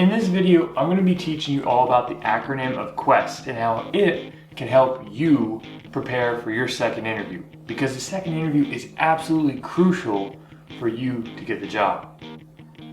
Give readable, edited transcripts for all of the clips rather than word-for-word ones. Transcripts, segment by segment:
In this video, I'm going to be teaching you all about the acronym of QUEST and how it can help you prepare for your second interview, because the second interview is absolutely crucial for you to get the job.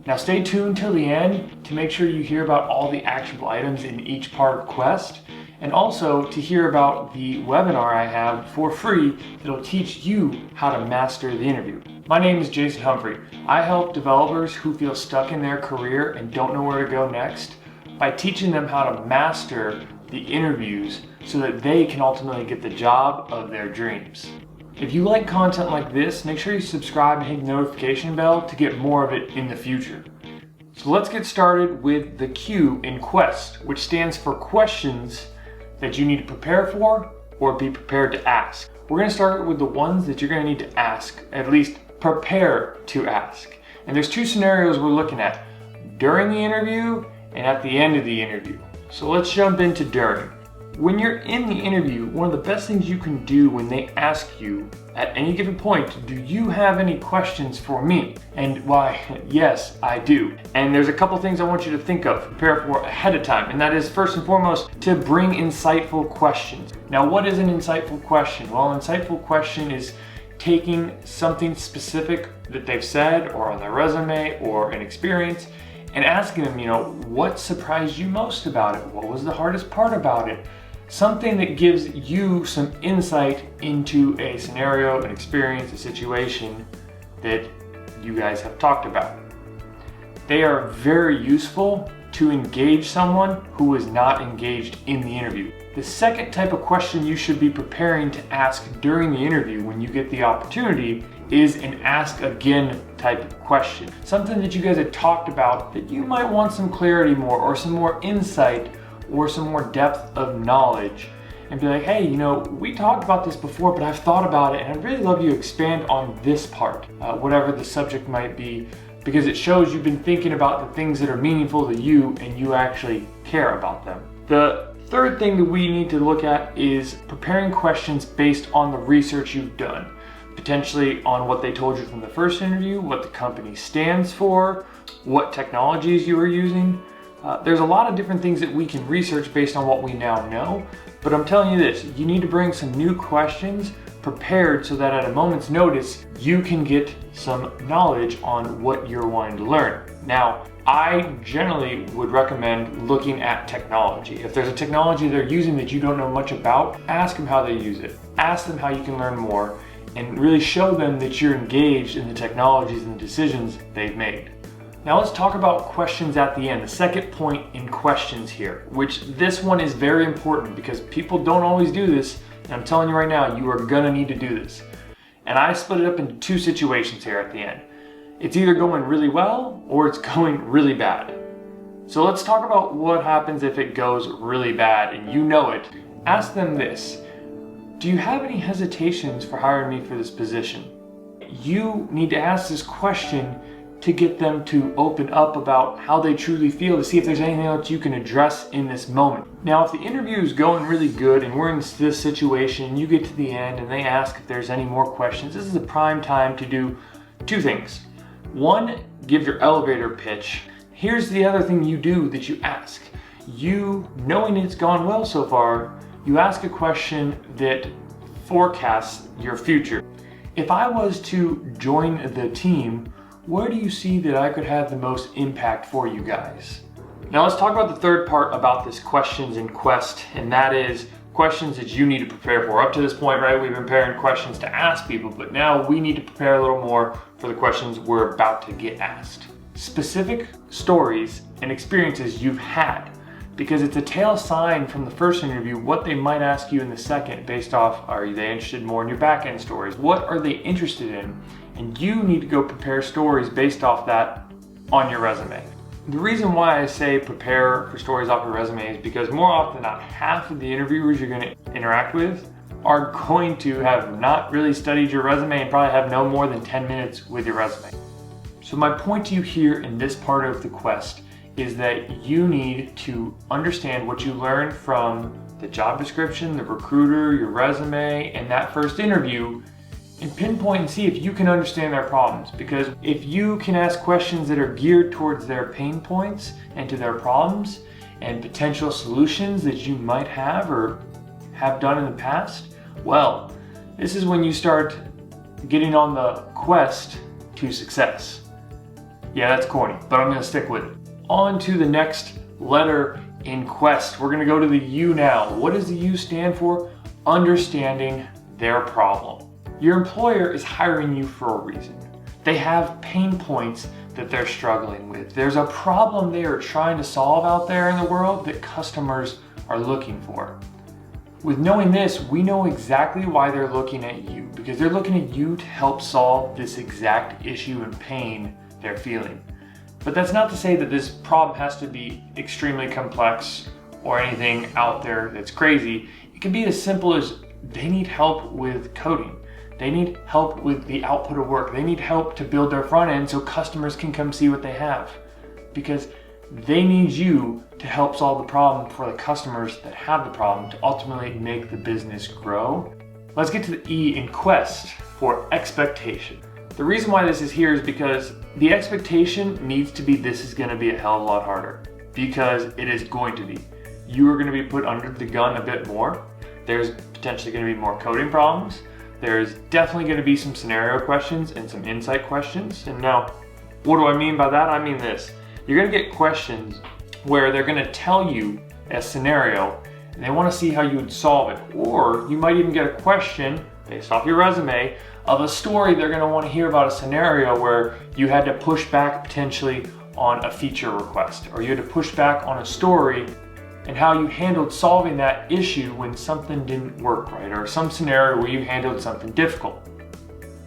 Now stay tuned till the end to make sure you hear about all the actionable items in each part of QUEST, and also to hear about the webinar I have for free that'll teach you how to master the interview. My name is Jason Humphrey. I help developers who feel stuck in their career and don't know where to go next by teaching them how to master the interviews so that they can ultimately get the job of their dreams. If you like content like this, make sure you subscribe and hit the notification bell to get more of it in the future. So let's get started with the Q in QUEST, which stands for questions that you need to prepare for or be prepared to ask. We're going to start with the ones that you're going to need to ask, at least prepare to ask. And there's two scenarios we're looking at: during the interview and at the end of the interview. So let's jump into during. When you're in the interview, one of the best things you can do when they ask you at any given point, do you have any questions for me? And why, yes, I do. And there's a couple things I want you to think of, prepare for ahead of time. And that is, first and foremost, to bring insightful questions. Now, what is an insightful question? Well, an insightful question is taking something specific that they've said or on their resume or an experience and asking them, what surprised you most about it? What was the hardest part about it? Something that gives you some insight into a scenario, an experience, a situation that you guys have talked about. They are very useful to engage someone who is not engaged in the interview. The second type of question you should be preparing to ask during the interview when you get the opportunity is an ask again type of question. Something that you guys had talked about that you might want some clarity more or some more insight or some more depth of knowledge, and be like, hey, we talked about this before, but I've thought about it and I'd really love you to expand on this part, whatever the subject might be, because it shows you've been thinking about the things that are meaningful to you and you actually care about them. The third thing that we need to look at is preparing questions based on the research you've done, potentially on what they told you from the first interview, what the company stands for, what technologies you are using. There's a lot of different things that we can research based on what we now know, but I'm telling you this, you need to bring some new questions prepared so that at a moment's notice, you can get some knowledge on what you're wanting to learn. Now, I generally would recommend looking at technology. If there's a technology they're using that you don't know much about, ask them how they use it. Ask them how you can learn more and really show them that you're engaged in the technologies and the decisions they've made. Now let's talk about questions at the end, the second point in questions here, which this one is very important because people don't always do this, and I'm telling you right now, you are gonna need to do this. And I split it up into two situations here at the end. It's either going really well or it's going really bad. So let's talk about what happens if it goes really bad and you know it. Ask them this: do you have any hesitations for hiring me for this position? You need to ask this question to get them to open up about how they truly feel, to see if there's anything else you can address in this moment. Now, if the interview is going really good and we're in this situation, you get to the end and they ask if there's any more questions, this is a prime time to do two things. One, give your elevator pitch. Here's the other thing you do that you ask. You, knowing it's gone well so far, you ask a question that forecasts your future. If I was to join the team, where do you see that I could have the most impact for you guys? Now let's talk about the third part about this questions in QUEST, and that is questions that you need to prepare for. Up to this point, right, we've been preparing questions to ask people, but now we need to prepare a little more for the questions we're about to get asked. Specific stories and experiences you've had, because it's a tell sign from the first interview what they might ask you in the second based off, are they interested more in your back-end stories? What are they interested in? And you need to go prepare stories based off that on your resume. The reason why I say prepare for stories off your resume is because more often than not, half of the interviewers you're going to interact with are going to have not really studied your resume and probably have no more than 10 minutes with your resume. So my point to you here in this part of the QUEST is that you need to understand what you learned from the job description, the recruiter, your resume, and that first interview, and pinpoint and see if you can understand their problems. Because if you can ask questions that are geared towards their pain points and to their problems and potential solutions that you might have or have done in the past, well, this is when you start getting on the quest to success. Yeah, that's corny, but I'm gonna stick with it. On to the next letter in quest. We're gonna go to the U now. What does the U stand for? Understanding their problem. Your employer is hiring you for a reason. They have pain points that they're struggling with. There's a problem they are trying to solve out there in the world that customers are looking for. With knowing this, we know exactly why they're looking at you, because they're looking at you to help solve this exact issue and pain they're feeling. But that's not to say that this problem has to be extremely complex or anything out there that's crazy. It can be as simple as they need help with coding. They need help with the output of work. They need help to build their front end so customers can come see what they have. Because they need you to help solve the problem for the customers that have the problem to ultimately make the business grow. Let's get to the E in quest for expectation. The reason why this is here is because the expectation needs to be this is going to be a hell of a lot harder. Because it is going to be. You are going to be put under the gun a bit more. There's potentially going to be more coding problems. There's definitely going to be some scenario questions and some insight questions. And now, what do I mean by that? I mean this. You're going to get questions where they're going to tell you a scenario and they want to see how you would solve it. Or you might even get a question based off your resume of a story they're going to want to hear about a scenario where you had to push back potentially on a feature request, or you had to push back on a story and how you handled solving that issue when something didn't work right, or some scenario where you handled something difficult.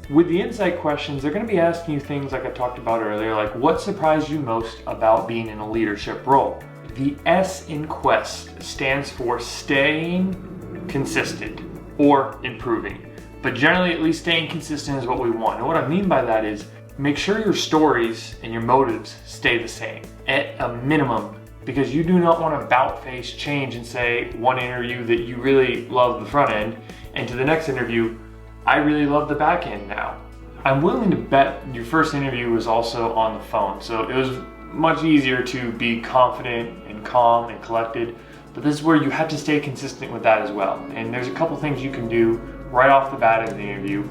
With the insight questions, they're going to be asking you things like I talked about earlier, like what surprised you most about being in a leadership role? The S in quest stands for staying consistent or improving. But generally, at least staying consistent is what we want. And what I mean by that is make sure your stories and your motives stay the same at a minimum, because you do not want to about-face change and say one interview that you really love the front end and to the next interview, I really love the back end now. I'm willing to bet your first interview was also on the phone, so it was much easier to be confident and calm and collected, but this is where you have to stay consistent with that as well. And there's a couple things you can do right off the bat in the interview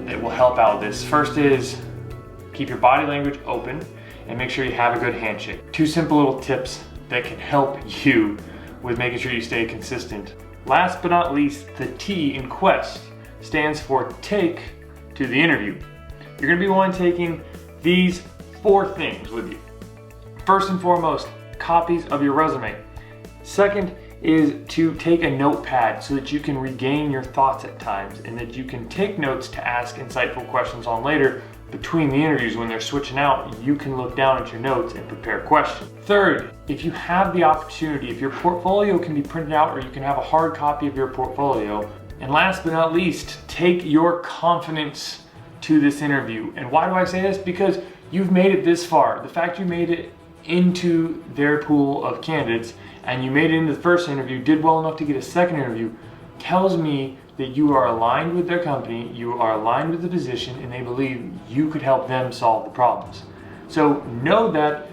that will help out this. First is keep your body language open and make sure you have a good handshake. Two simple little tips that can help you with making sure you stay consistent. Last but not least, the T in quest stands for take to the interview. You're gonna be one taking these 4 things with you. First and foremost, copies of your resume. Second is to take a notepad so that you can regain your thoughts at times and that you can take notes to ask insightful questions on later. Between the interviews, when they're switching out, you can look down at your notes and prepare questions. Third, if you have the opportunity, if your portfolio can be printed out or you can have a hard copy of your portfolio. And last but not least, take your confidence to this interview. And why do I say this? Because you've made it this far. The fact you made it into their pool of candidates and you made it into the first interview, did well enough to get a second interview, tells me that you are aligned with their company, you are aligned with the position, and they believe you could help them solve the problems. So know that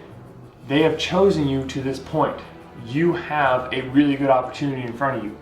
they have chosen you to this point. You have a really good opportunity in front of you.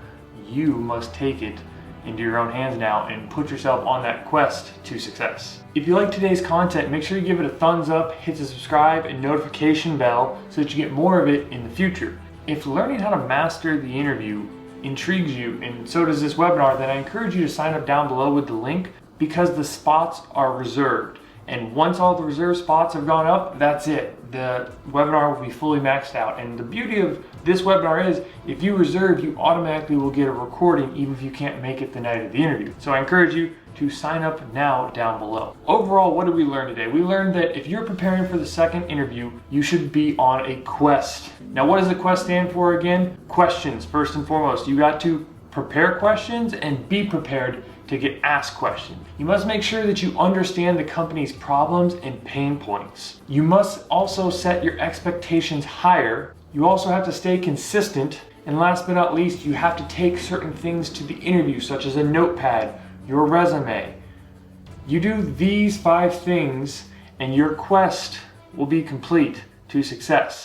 You must take it into your own hands now and put yourself on that quest to success. If you like today's content, make sure you give it a thumbs up, hit the subscribe and notification bell so that you get more of it in the future. If learning how to master the interview intrigues you, and so does this webinar, then I encourage you to sign up down below with the link, because the spots are reserved. And once all the reserved spots have gone up, that's it. The webinar will be fully maxed out. And the beauty of this webinar is if you reserve, you automatically will get a recording even if you can't make it the night of the interview. So I encourage you to sign up now down below. Overall, what did we learn today? We learned that if you're preparing for the second interview, you should be on a quest. Now, what does the quest stand for again? Questions, first and foremost. You got to prepare questions and be prepared to get asked questions. You must make sure that you understand the company's problems and pain points. You must also set your expectations higher. You also have to stay consistent. And last but not least, you have to take certain things to the interview, such as a notepad, your resume, You do these 5 things and your quest will be complete to success.